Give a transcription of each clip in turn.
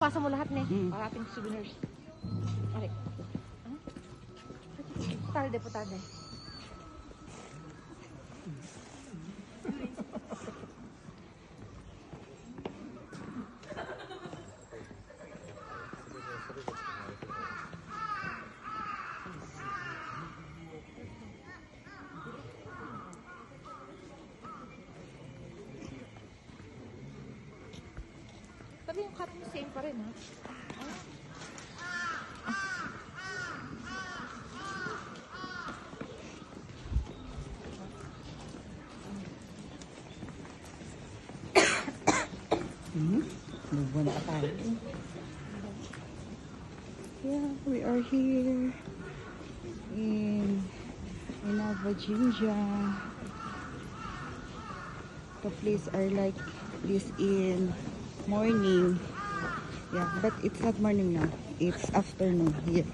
Pasa mo lahat, ne? Para ating souvenirs. Okay. Putalde, putalde. Tapi yung cut mo same pa rin, ha? Buwan pa tayo. Yeah, we are here in Nova Jinja. The place are like this in morning. Yeah, but it's not morning now. It's afternoon here.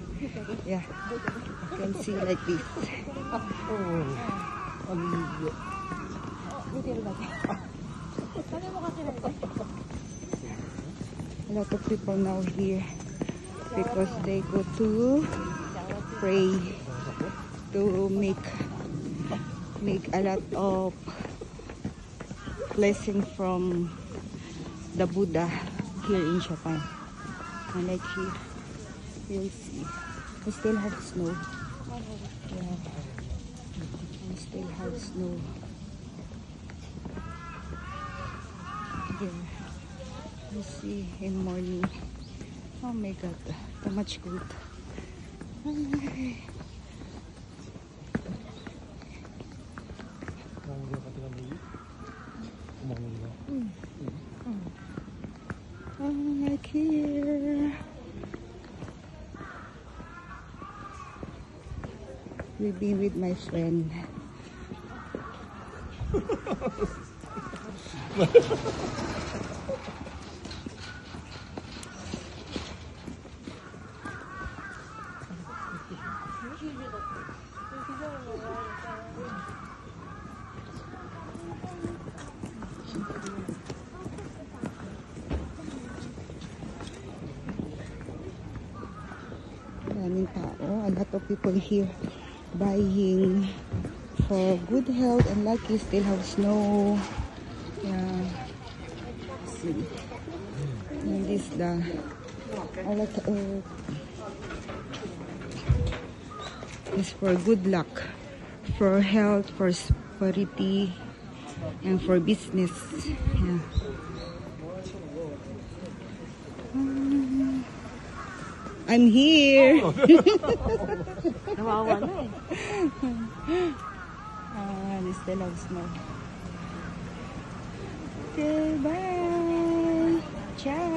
Yeah, you can see like this. A lot of people now here because they go to pray to make a lot of blessing from the Buddha here in Japan. And like here, you'll see, we still have snow. Yeah, we still have snow. Yeah, you see in morning. Oh my God, so much good. Like here, we'll be with my friend. Maraming tao, a lot of people here buying for good health, and lucky still have snow. Yeah, see, and this the a lot of is for good luck, for health, for prosperity, and for business. Yeah. I'm here. Nawawa na eh. They still have snow. Okay, bye. Ciao.